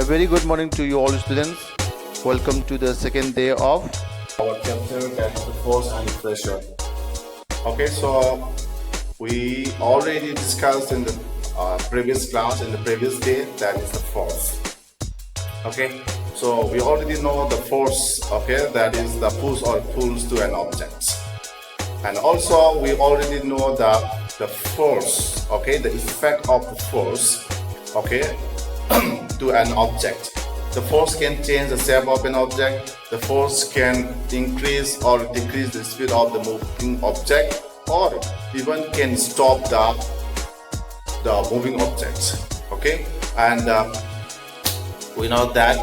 very good morning to you all students. Welcome to the second day of our chapter, that is the force and the pressure. Okay, so we already discussed in the previous class, in the previous day, that is the force. Okay, so we already know the force, okay, that is the push or pulls to an object. And also we already know the force, okay, the effect of the force, okay, to an object. The force can change the shape of an object. The force can increase or decrease the speed of the moving object, or even can stop the moving object. Okay, and we know that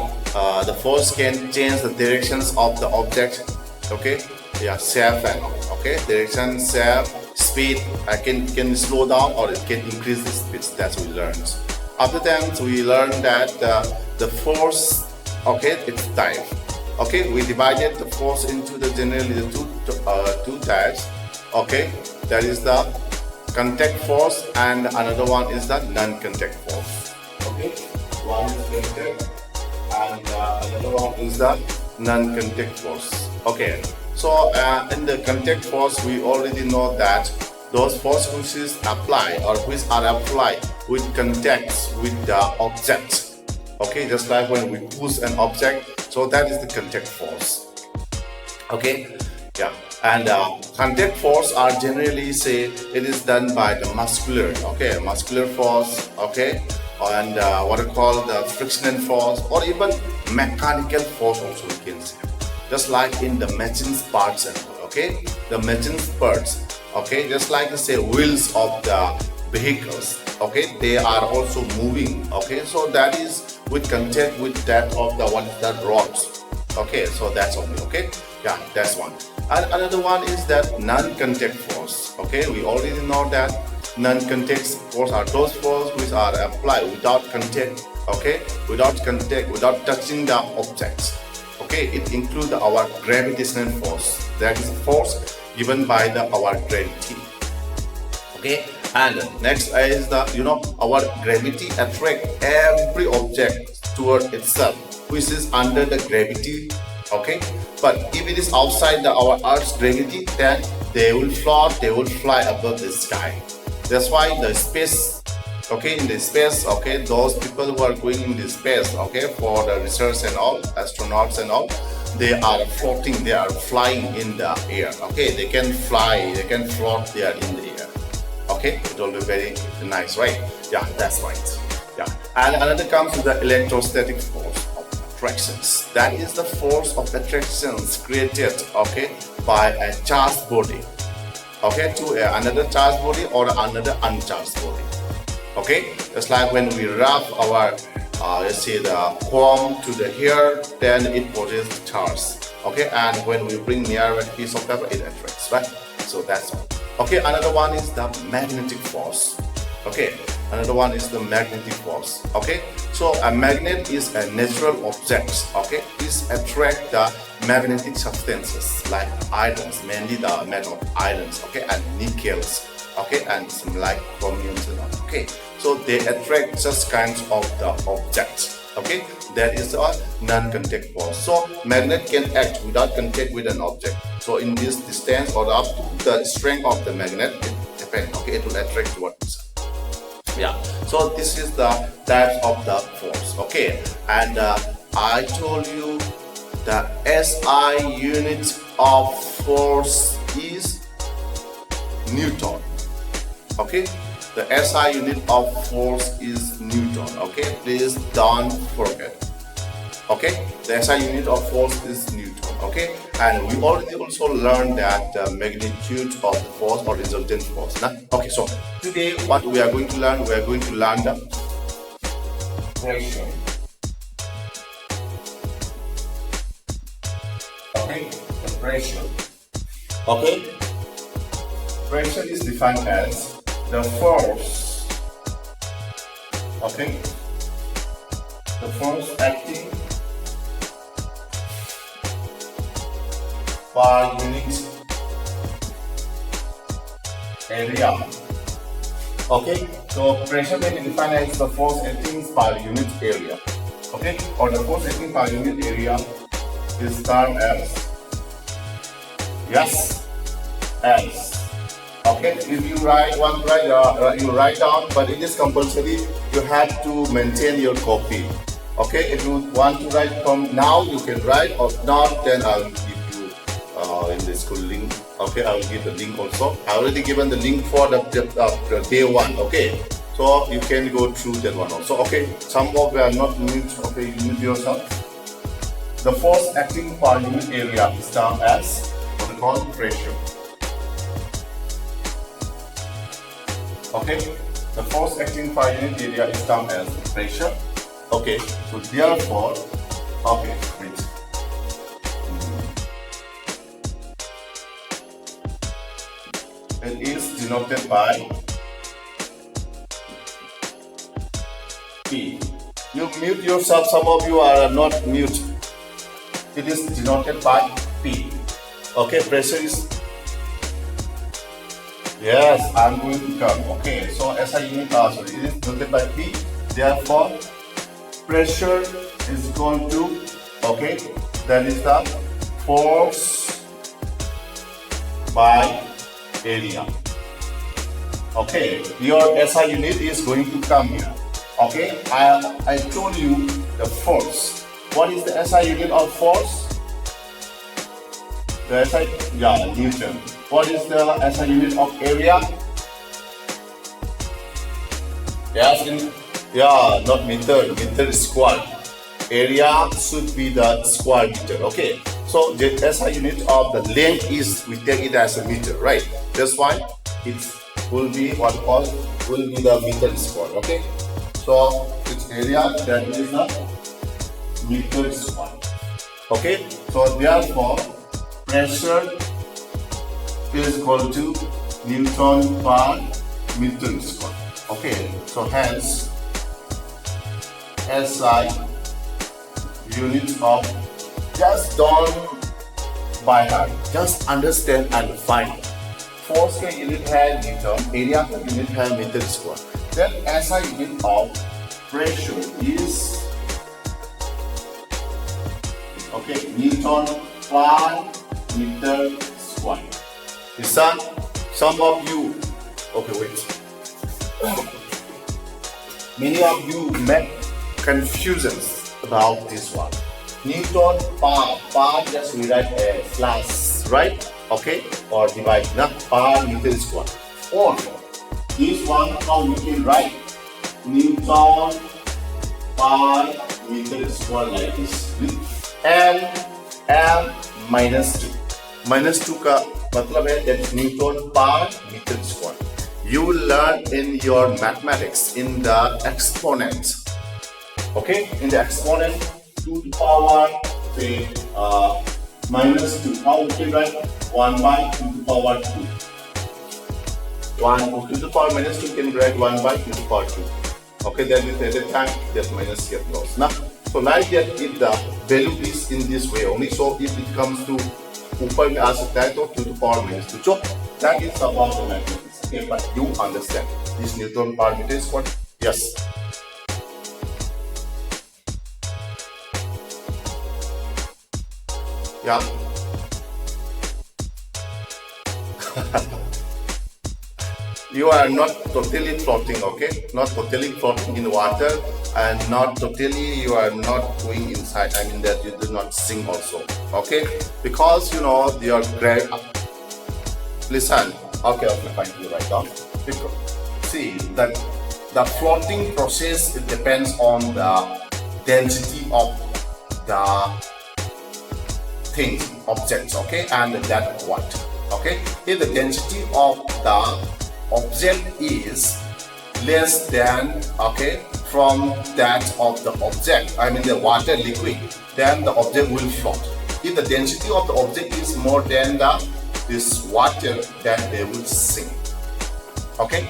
the force can change the directions of the object. Okay, yeah, shape and okay, direction, shape, speed. Can slow down or it can increase the speed. That's what we learned. After that, we learned that the force, okay, it's type. Okay, we divided the force into the generally the two types. Okay, that is the contact force and another one is the non-contact force. Okay, one is contact and another one is the non-contact force. Okay, so in the contact force, we already know that those force which is applied or which are applied with contacts with the object. Okay, just like when we push an object, so that is the contact force. Okay, yeah, and contact force are generally say it is done by the muscular, okay, muscular force, okay, and what we call the frictional force or even mechanical force also we can say. Just like in the machines parts, okay, the machines parts, okay, just like say wheels of the vehicles, okay, they are also moving, okay, so that is with contact with that of the one that rods. Okay, so that's only, okay, yeah, that's one. And another one is that non-contact force. Okay, we already know that non-contact force are those forces which are applied without contact, okay, without contact, without touching the objects. Okay, it includes our gravitational force, that is force given by our gravity. Okay, and next is the our gravity attract every object toward itself which is under the gravity. Okay, but if it is outside our Earth's gravity, then they will float, they will fly above the sky. That's why the space, okay, in the space, okay, those people who are going in the space, okay, for the research and all, astronauts and all, they are floating, they are flying in the air. Okay, they can fly, they can float there in the air. Okay, it will be very nice, right? Yeah, that's right. Yeah, and another comes to the electrostatic force of attractions. That is the force of attractions created, okay, by a charged body, okay, to another charged body or another uncharged body. Okay, just like when we rub our let's say the palm to the hair, then it produces charge. Okay, and when we bring near a piece of paper, it attracts, right? So that's all. Okay, another one is the magnetic force. Okay, another one is the magnetic force. Okay, so a magnet is a natural object. Okay, this attract the magnetic substances like irons, mainly the metal irons. Okay, and nickels. Okay, and some like chromium and all. Okay, so they attract such kinds of the objects. Okay, that is a non-contact force. So magnet can act without contact with an object. So in this distance or up to the strength of the magnet, it depends. Okay, it will attract towards. Yeah. So this is the types of the force. Okay, and I told you the SI unit of force is Newton. Okay, the SI unit of force is Newton. Okay, please don't forget. Okay, the SI unit of force is Newton. Okay, and we already also learned that the magnitude of the force or resultant force. Nah? Okay, so today what we are going to learn, we are going to learn the pressure. Okay, the pressure. Okay, pressure is defined as the force, okay, the force acting per unit area. Okay, so pressure may be defined as the force acting per unit area. Okay, or the force acting per unit area is termed as, yes, as. Okay, if you write you write down, but it is compulsory. You have to maintain your copy. Okay, if you want to write from now, you can write. Or not, then I will give you in the school link. Okay, I will give the link also. I already given the link for the day one. Okay, so you can go through that one also. Okay, some of you are not mute. Okay, you mute yourself. The force acting per unit area is termed as what we call pressure. Okay, the force acting per unit area is termed as pressure. Okay, so therefore, okay, wait. It is denoted by P. You mute yourself, some of you are not mute. It is denoted by P. Okay, pressure is, yes, I'm going to come. Okay, so SI unit, sorry, it is denoted by P. Therefore, pressure is equal to, okay, that is the force by area. Okay, your SI unit is going to come here. Okay, I told you the force. What is the SI unit of force? The SI, yeah, Newton. What is the SI unit of area? Yes, not meter. Meter is square. Area should be the square meter. Okay. So the SI unit of the length is, we take it as a meter, right? That's why it will be what called will be the meter square. Okay. So its area, that is the meter square. Okay. So therefore, pressure is equal to Newton per meter square. Okay. So hence, SI unit of, just don't by heart, just understand and find. Force के unit है Newton, area का unit है meter square. Then SI unit of pressure is, okay, Newton per meter square. Listen, some of you, okay, wait. Many of you make confusions about this one. Newton per just we write a slash, right? Okay, or divide, na per meter square. Or this one, how we can write Newton per meter square like this. M minus 2. Minus 2 का मतलब है that Newton per meter square. You will learn in your mathematics in the exponent. Okay, in the exponent 2 to the power say minus 2. How we can write 1 by 2 to the power 2. 1 to the power minus 2 can write 1 by 2 to the power 2. Okay, then at that time that minus get lost. Now, so like that, if the value is in this way only, so if it comes to ऊपर में आ सकता है तो 2 to the power minus 2. So that is about the mathematics. Okay, but you understand this Newton per meter square? Yes. Yeah. You are not totally floating, okay? Not totally floating in water, and not totally you are not going inside. I mean that you do not sink also, okay? Because you know your grade. Listen, okay, fine, you write down. Because, see that the floating process, it depends on the density of the things, objects, okay, and that what, okay. If the density of the object is less than, okay, from that of the object, I mean the water liquid, then the object will float. If the density of the object is more than this water, then they will sink. Okay,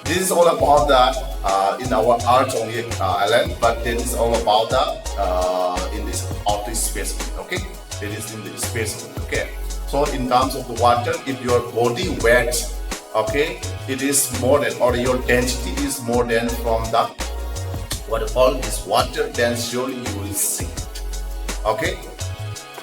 this is all about the in our art only, Alan, but this is all about the in this outer space. Okay, it is in the space. Okay, so in terms of the water, if your body wet, okay, it is more than, or your density is more than from the what all this water, then surely you will sink. Okay?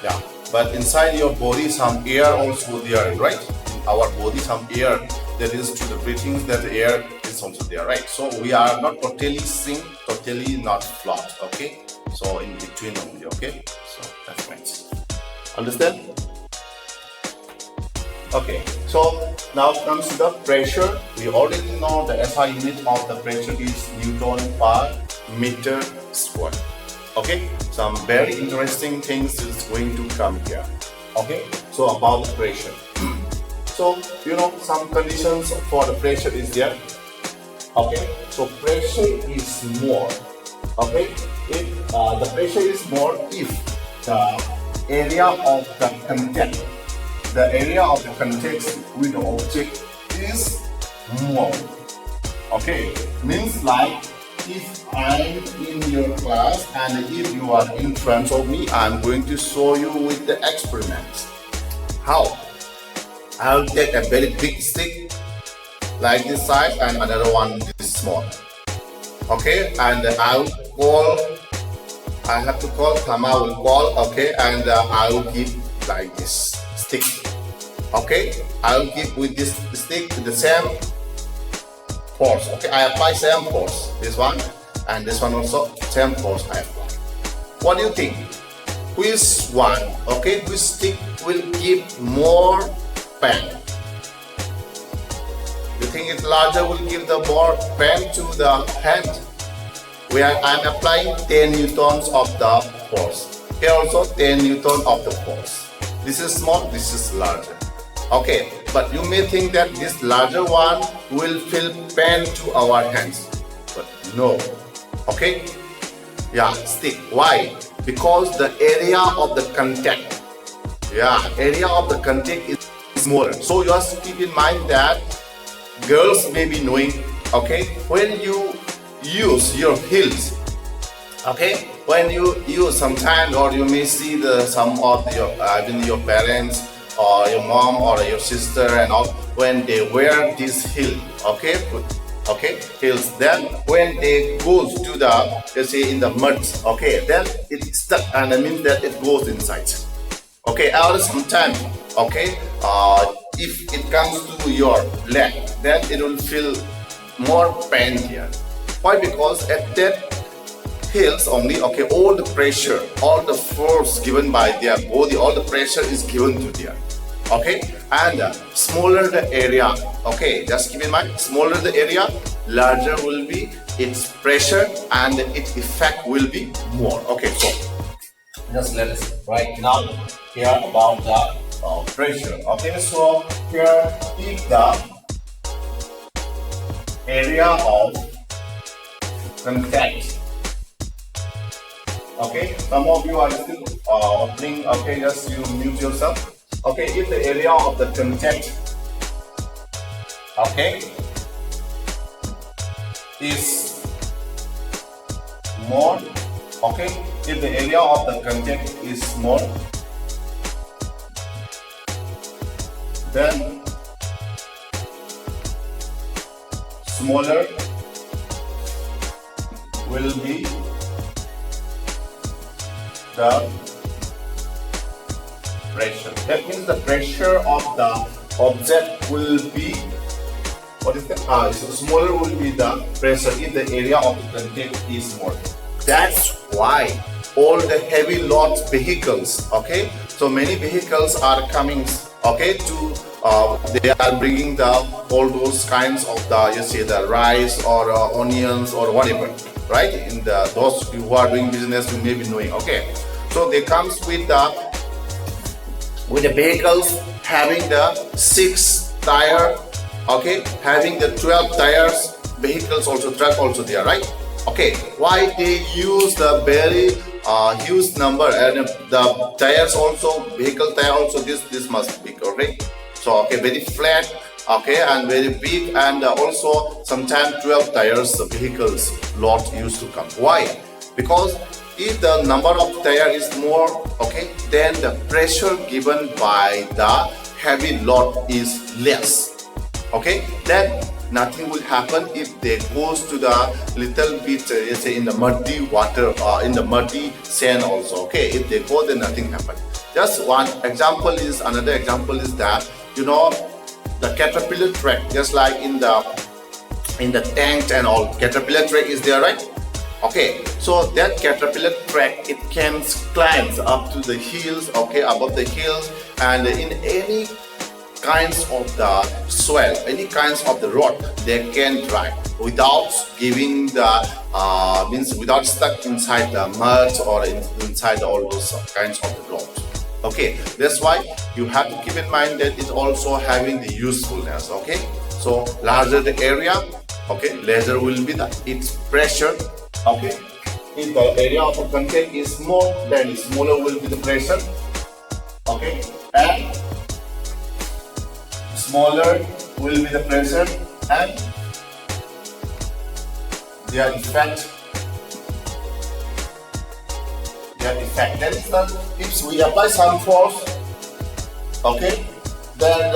Yeah. But inside your body, some air also there, right? In our body, some air that is to the breathing, that the air is also there, right? So we are not totally sink, totally not float. Okay? So in between only. Okay? So that's right. Understand? Okay, so now comes to the pressure. We already know the SI unit of the pressure is Newton per meter square. Okay, some very interesting things is going to come here. Okay, so about the pressure. So you know some conditions for the pressure is there. Okay, so pressure is more. Okay, if the pressure is more if the area of the contact. The area of the contact with the object is more. Okay, means like if I'm in your class and if you are in front of me, I'm going to show you with the experiments. How? I'll take a very big stick like this size and another one this small. Okay, and I have to call, Tama will call, okay, and I will give like this stick. Okay, I will give with this stick the same force. Okay, I apply same force. This one and this one also same force I apply. What do you think? Which one? Okay, which stick will give more pain? You think it's larger will give the more pain to the hand? Where I'm applying 10 newtons of the force. Here also 10 newton of the force. This is small, this is larger. Okay, but you may think that this larger one will feel pain to our hands. But no. Okay? Yeah, stick. Why? Because the area of the contact. Yeah, area of the contact is smaller. So you have to keep in mind that girls may be knowing, okay, when you use your heels, okay, when you use sometimes, or you may see some of your even your parents or your mom or your sister and all, when they wear this heel, okay, heels, then when they goes to the, let's say in the mud, okay, then it's stuck and it means that it goes inside. Okay, or sometimes, okay, if it comes to your leg, then it will feel more pain here. Why? Because at that heels only, okay, all the pressure, all the force given by their body, all the pressure is given to there. Okay, and smaller the area, okay, just keep in mind, smaller the area, larger will be its pressure and its effect will be more. Okay, so just let us right now here about the pressure. Okay, so here if the area of contact, okay, some of you are still opening, okay, just you mute yourself. Okay, if the area of the contact, okay, is more, okay, if the area of the contact is more, then smaller will be the pressure. That means the pressure of the object will be, what is that? So smaller will be the pressure if the area of the contact is more. That's why all the heavy load vehicles, okay, so many vehicles are coming, okay, to they are bringing the all those kinds of the, you see, the rice or onions or whatever, right? In the those who are doing business, you may be knowing. Okay, so they comes with the vehicles having the 6 tire, okay, having the 12 tires, vehicles also, truck also there, right? Okay, why they use the very huge number, and the tires also, vehicle tire also, this must be correct. So okay, very flat, okay, and very big, and also sometimes 12 tires the vehicles lot used to come. Why? Because if the number of tire is more, okay, then the pressure given by the heavy load is less. Okay, then nothing will happen if they goes to the little bit, let's say in the muddy water or in the muddy sand also. Okay, if they go, then nothing happen. Just one example is, another example is that, you know, the caterpillar track, just like in the tank and all, caterpillar track is there, right? Okay, so that caterpillar track, it can climb up to the hills, okay, above the hills, and in any kinds of the soil, any kinds of the road, they can drive without giving the means without stuck inside the mud or inside all those kinds of the road. Okay, that's why you have to keep in mind that it's also having the usefulness. Okay, so larger the area, okay, lesser will be the its pressure. Okay, if the area of the content is more, then smaller will be the pressure. Okay, and smaller will be the pressure and their effect. That is that if we apply some force, okay, then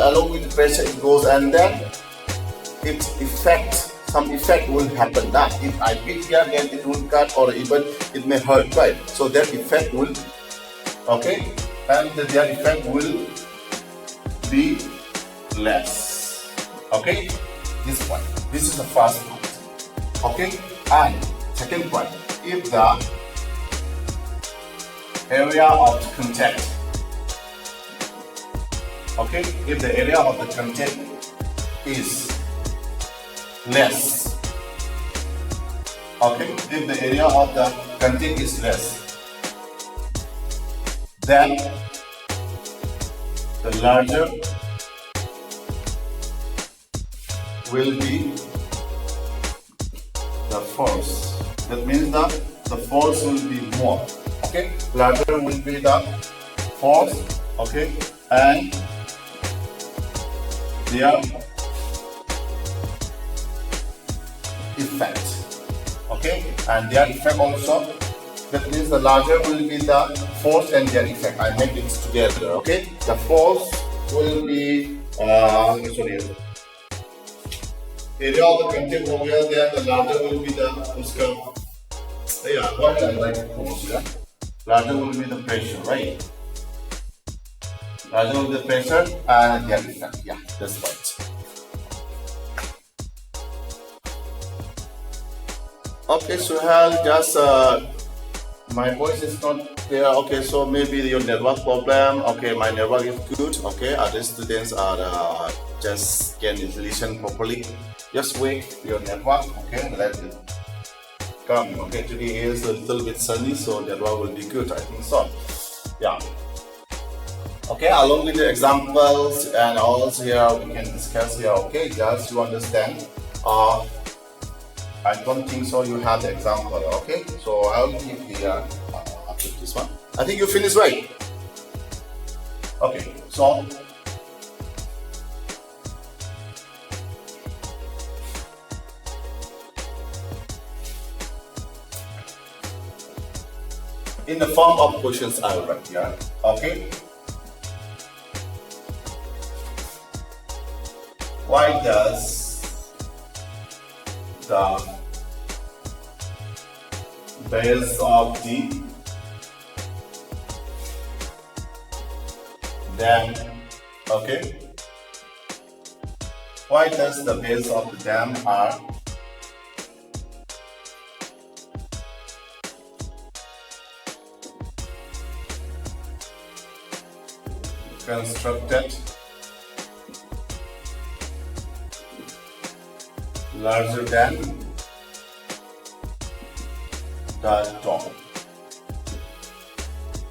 along with the pressure it goes, and then its effect, some effect will happen. Now, if I beat here, then it will cut or even it may hurt, right? So that effect will, okay, and their effect will be less. Okay, this point. This is the first point. Okay, and second point, if the area of contact, okay, if the area of the contact is less, okay, if the area of the contact is less, then the larger will be the force. That means that the force will be more. Okay, larger will be the force. Okay, and their effect. Okay, and their effect also. That means the larger will be the force and their effect. I make it together. Okay, the force will be area of the contact over there. The larger will be the what I like force. Yeah, larger will be the pressure, right? Larger will be the pressure and their effect. Yeah, that's right. Okay, Suhail, just my voice is not clear. Okay, so maybe your network problem. Okay, my network is good. Okay, other students are just can listen properly. Just wait for your network. Okay, let it come. Okay, today is a little bit sunny, so network will be good. I think so. Yeah. Okay, along with the examples and also here we can discuss here. Okay, just to understand. I don't think so. You have the example, okay? So I'll give here after this one. I think you finished, right? Okay, so in the form of questions, I'll write here. Okay. Why does the base of the dam, okay? Why does the base of the dam are constructed larger than the top?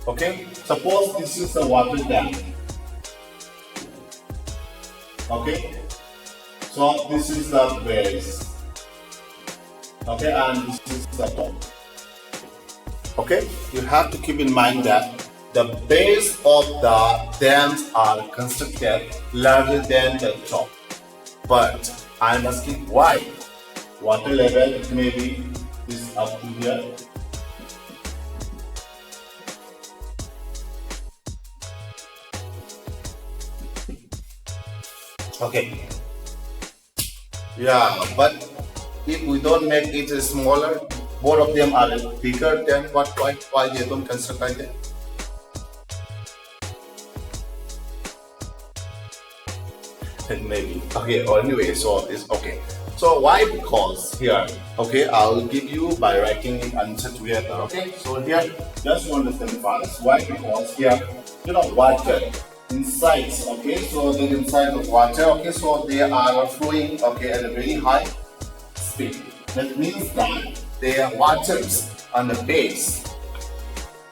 Okay, suppose this is a water dam. Okay, so this is the base. Okay, and this is the top. Okay, you have to keep in mind that the base of the dams are constructed larger than the top. But I'm asking why? Water level, it may be is up to here. Okay. Yeah, but if we don't make it smaller, both of them are bigger than why they don't construct like that? Maybe. Okay, or anyway, so it's okay. So why? Because here, okay, I'll give you by writing it answer together. Okay, so here, just to understand first. Why? Because here, water inside. Okay, so the inside of water. Okay, so they are flowing. Okay, at a very high speed. That means that they are waters on the base.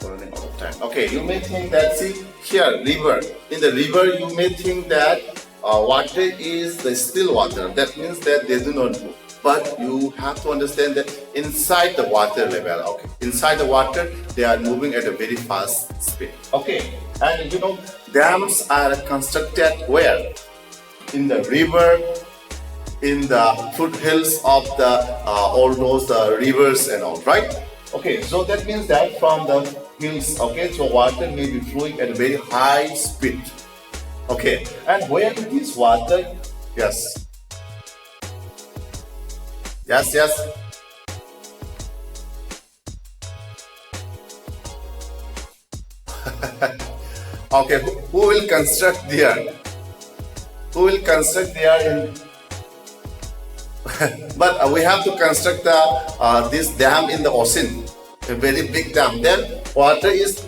Running out of time. Okay, you may think that, see here, river. In the river, you may think that water is the still water. That means that they do not move. But you have to understand that inside the water level, okay, inside the water, they are moving at a very fast speed. Okay, and dams are constructed where? In the river, in the foothills of the all those rivers and all, right? Okay, so that means that from the hills, okay, so water may be flowing at a very high speed. Okay, and where this water? Yes. Yes. Okay, who will construct there? Who will construct there in? But we have to construct this dam in the ocean, a very big dam. Then water is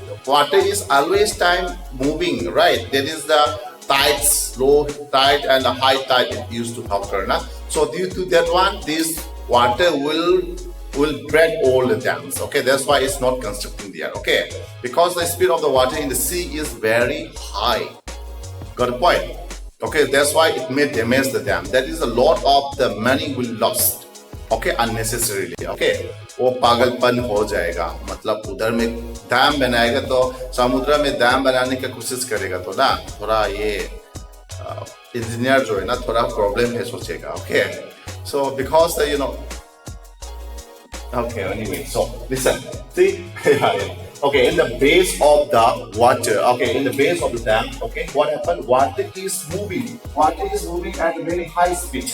always time moving, right? There is the tides, low tide and a high tide it used to occur. So due to that one, this water will break all the dams. Okay, that's why it's not constructing there. Okay, because the speed of the water in the sea is very high. Got a point? Okay, that's why it may damage the dam. That is a lot of the money will lost. Okay, unnecessarily. Okay, वो पागलपन हो जाएगा. मतलब उधर में dam बनाएगा तो समुद्र में डैम बनाने की कोशिश करेगा तो ना थोड़ा ये इंजीनियर जो है ना थोड़ा प्रॉब्लम है सोचेगा. Okay, so because okay, anyway, so listen, see, okay, in the base of the water, okay, in the base of the dam, okay, what happened? Water is moving at a very high speed.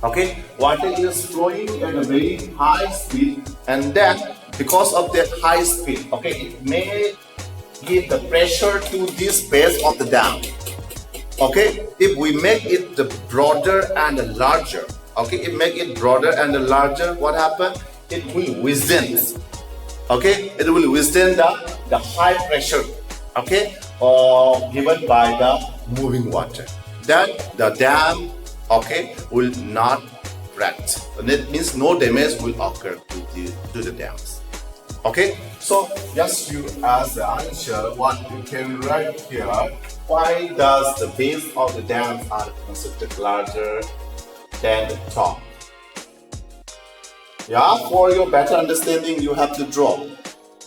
Okay, water is flowing at a very high speed, and then because of that high speed, okay, it may give the pressure to this base of the dam. Okay, if we make it the broader and larger, okay, if make it broader and larger, what happens? It will withstand. Okay, it will withstand the high pressure. Okay, given by the moving water. Then the dam, okay, will not break. That means no damage will occur to the dams. Okay, so just you as the answer, what you can write here. Why does the base of the dams are constructed larger than the top? Yeah, for your better understanding, you have to draw.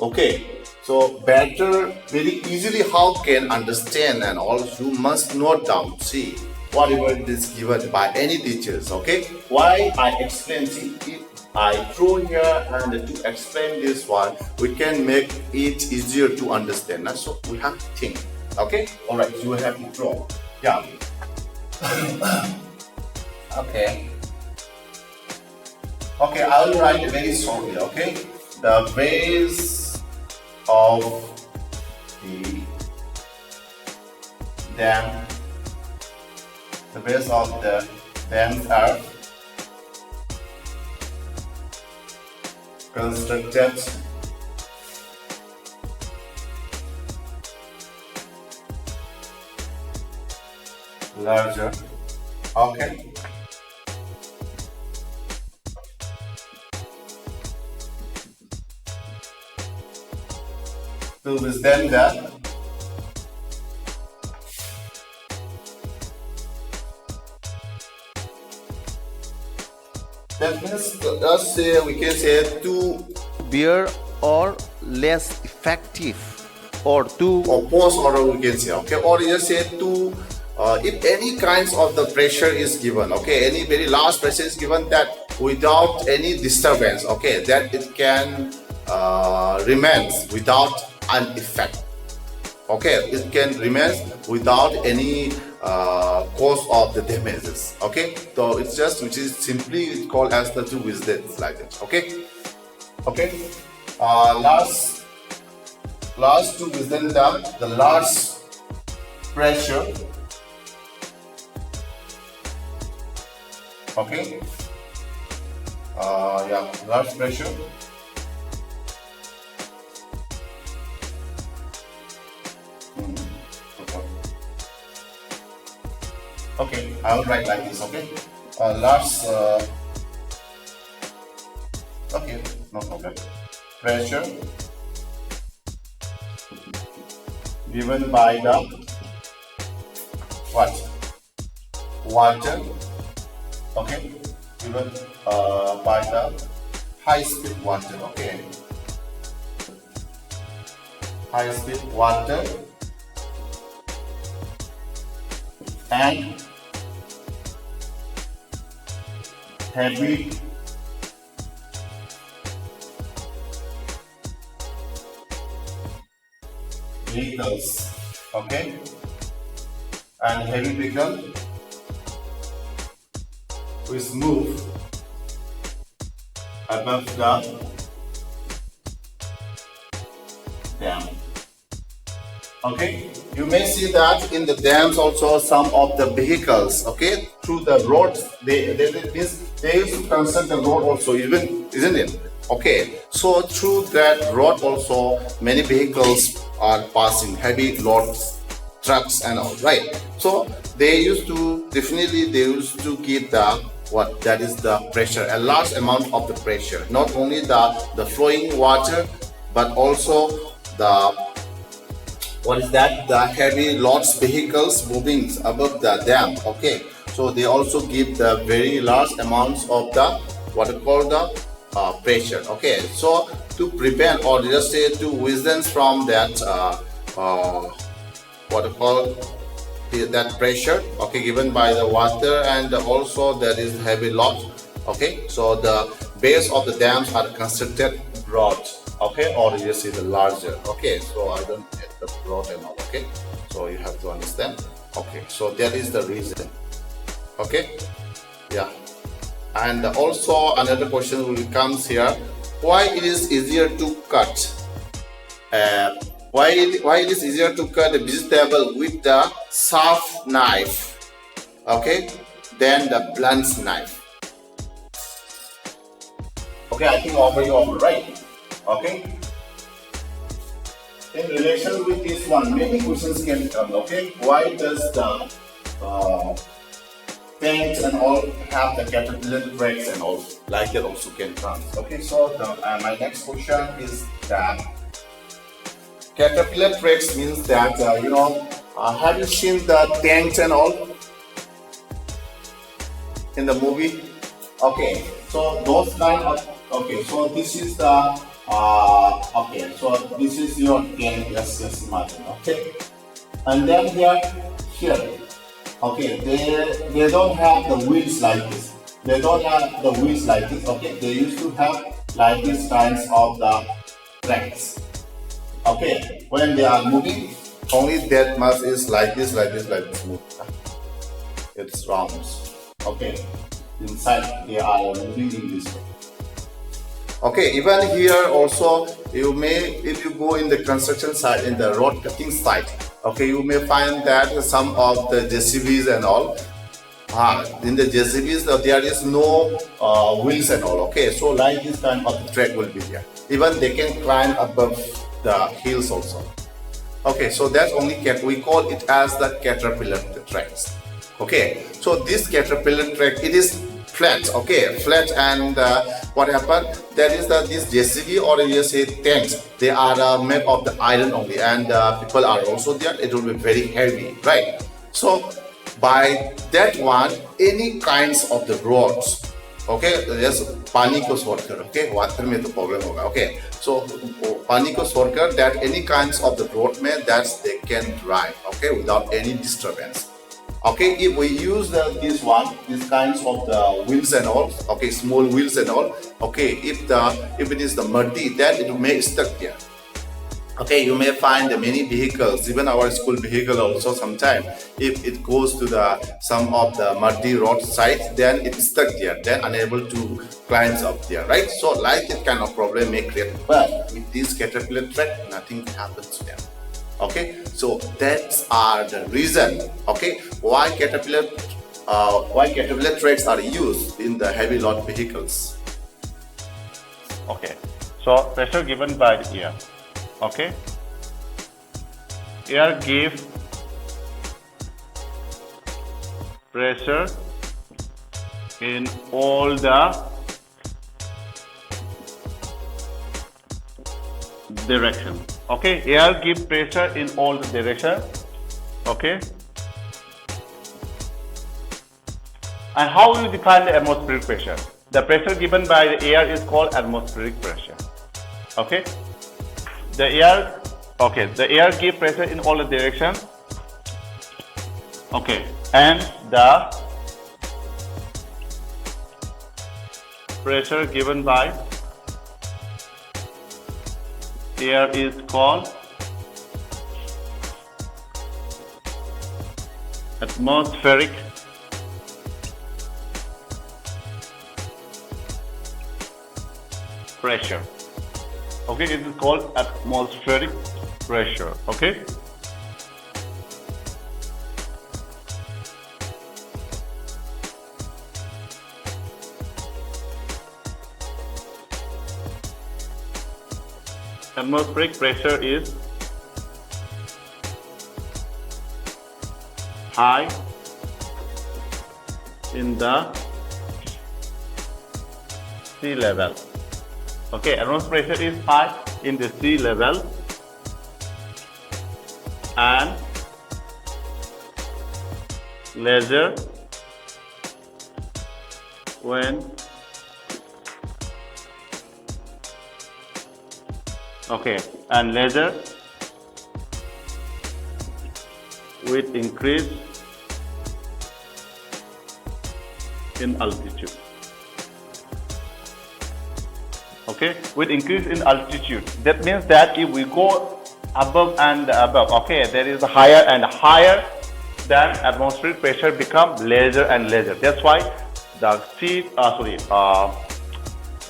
Okay, so better, very easily, how can understand and also you must note down. See, whatever it is given by any teachers. Okay, why I explain. See, if I draw here and to explain this one, we can make it easier to understand. So we have to think. Okay, all right, you will have to draw. Yeah. Okay. Okay, I will write it very slowly. Okay, the base of the dam. The base of the dams are constructed larger. Okay. To withstand that. That means, let's say, we can say to bear or less effective or to oppose, or we can say, okay, or just say to if any kinds of the pressure is given, okay, any very large pressure is given, that without any disturbance, okay, that it can remains without an effect. Okay, it can remain without any cause of the damages. Okay, so it's just which is simply called as the two wisdoms like that. Okay, okay. Last two wisdom done. The large pressure. Okay. Yeah, large pressure. Okay, I will write like this. Okay, large. Okay, no problem. Pressure given by the what? Water. Okay, given by the high speed water. Okay, high speed water and heavy vehicles. Okay, and heavy vehicle which move above the dam. Okay, you may see that in the dams also some of the vehicles, okay, through the roads, they used to construct the road also, even, isn't it? Okay, so through that road also many vehicles are passing, heavy loads, trucks and all, right? So they used to keep the what, that is the pressure, a large amount of the pressure, not only the flowing water but also the what is that, the heavy loads vehicles moving above the dam. Okay, so they also give the very large amounts of the what we call the pressure. Okay, so to prevent or just say to withstand from that what we call that pressure, okay, given by the water, and also there is heavy load. Okay, so the base of the dams are constructed broad, okay, or you see the larger. Okay, so I don't get the broad and all. Okay, so you have to understand. Okay, so that is the reason. Okay, yeah, and also another question will comes here: why it is easier to cut? Why it is easier to cut a vegetable with the sharp knife, okay, than the blunt knife? Okay, I think already right. Okay. In relation with this one, many questions can come. Okay, why does the tanks and all have the caterpillar tracks and all like that also can come? Okay, so my next question is that caterpillar tracks means that have you seen the tanks and all in the movie? Okay, so those kind of, okay, so this is the okay, so this is your tank, let's just imagine. Okay, and then here, okay, they don't have the wheels like this. They don't have the wheels like this. Okay, they used to have like these kinds of the tracks. Okay, when they are moving, only that much is like this, like this, like this. It's rounds. Okay, inside they are moving in this way. Okay, even here also you may, if you go in the construction site, in the road cutting site, okay, you may find that some of the JCBs and all, in the JCBs there is no wheels and all. Okay, so like this kind of track will be there. Even they can climb above the hills also. Okay, so that's only we call it as the caterpillar tracks. Okay, so this caterpillar track, it is flat. Okay, flat, and what happened, that is that this JCB or you say tanks, they are made of the iron only, and people are also there. It will be very heavy, right? So by that one, any kinds of the roads, okay, just पानी को सोर कर, okay, water में तो problem होगा. Okay, so पानी को सोर कर, that any kinds of the road में that they can drive, okay, without any disturbance. Okay, if we use this kinds of the wheels and all, okay, small wheels and all, okay, if it is the muddy, then it may stuck there. Okay, you may find many vehicles, even our school vehicle also sometimes, if it goes to the some of the muddy road sites, then it's stuck there, then unable to climb up there, right? So like that kind of problem may create, but with this caterpillar threat, nothing happens to them. Okay, so that's are the reason, okay, why caterpillar threads are used in the heavy load vehicles. Okay, so pressure given by the air. Okay, air give pressure in all the direction. Okay, air give pressure in all the direction. Okay, and how you define the atmospheric pressure? The pressure given by the air is called atmospheric pressure. Okay, the air give pressure in all the direction. Okay, and the pressure given by air is called atmospheric pressure. Okay, it is called atmospheric pressure. Okay, atmospheric pressure is high in the sea level. Okay, atmospheric pressure is high in the sea level and lesser when lesser with increase in altitude. Okay, with increase in altitude, that means that if we go above and above, okay, there is a higher and higher, then atmospheric pressure become lesser and lesser. That's why the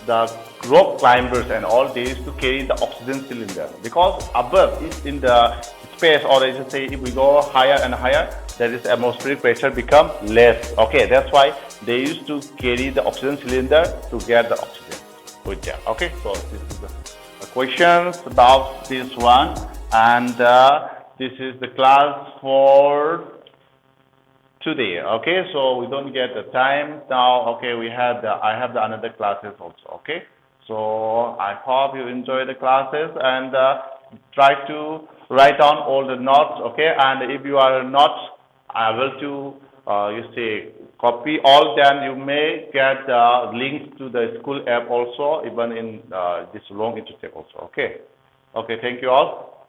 the rock climbers and all, they used to carry the oxygen cylinder, because above is in the space, or I should say if we go higher and higher, there is atmospheric pressure become less. Okay, that's why they used to carry the oxygen cylinder to get the oxygen with them. Okay, so this is the questions about this one, and this is the class for today. Okay, so we don't get the time now. Okay, I have the another classes also. Okay, so I hope you enjoy the classes, and try to write down all the notes. Okay, and if you are not able to copy all, then you may get links to the school app also, even in this long internet also. Okay, thank you all.